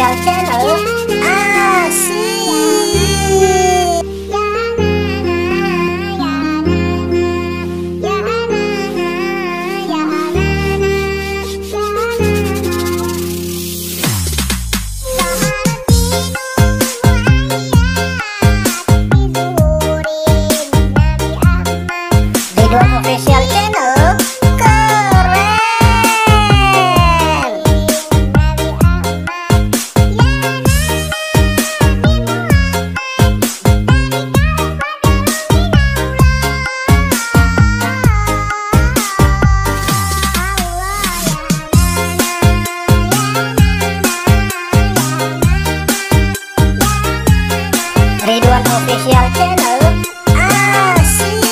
Official Channel. Asik. Ridwan Official Channel. Ridwan Official Channel. Asik.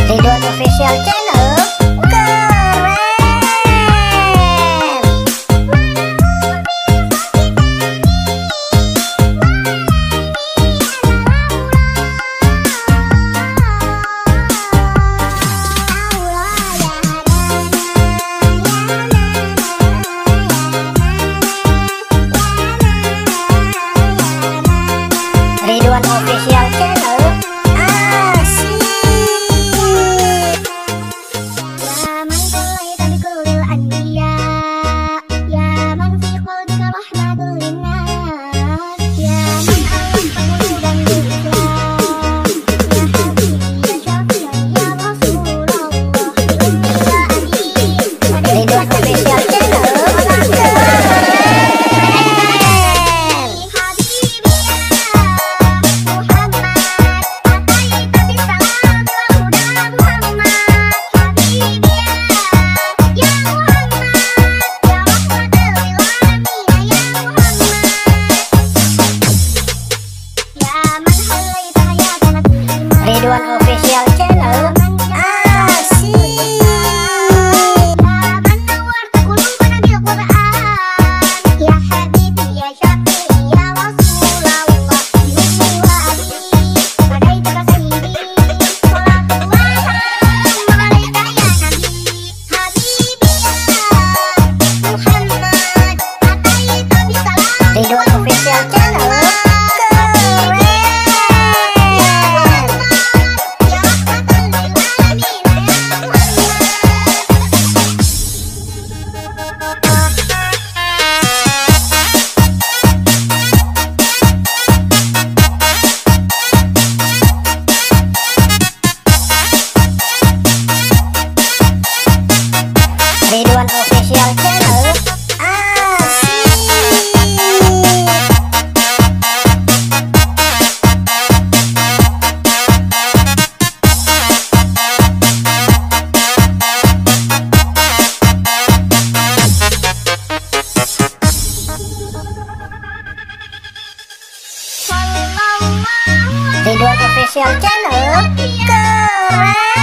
Ridwan Official Channel. Ridwan Official Channel. Asik. يا من صليت بكل الأنبياء يا من في قلبك رحمة للناس يا من ألفت قلوبا بالإسلام يا حبيبي يا شافعي يا رسول الله يا أمين Ridwan Official Channel. Ridwan Official Channel. Asik. يا حبيبي يا شافعي يا رسول الله هديتك سيدي صلاة الله عليك يا نبي حبيبي يا محمد أتيت بسلام Ridwan Official Channel. Ridwan Official Channel. Asik. Ridwan Official Channel. Keren.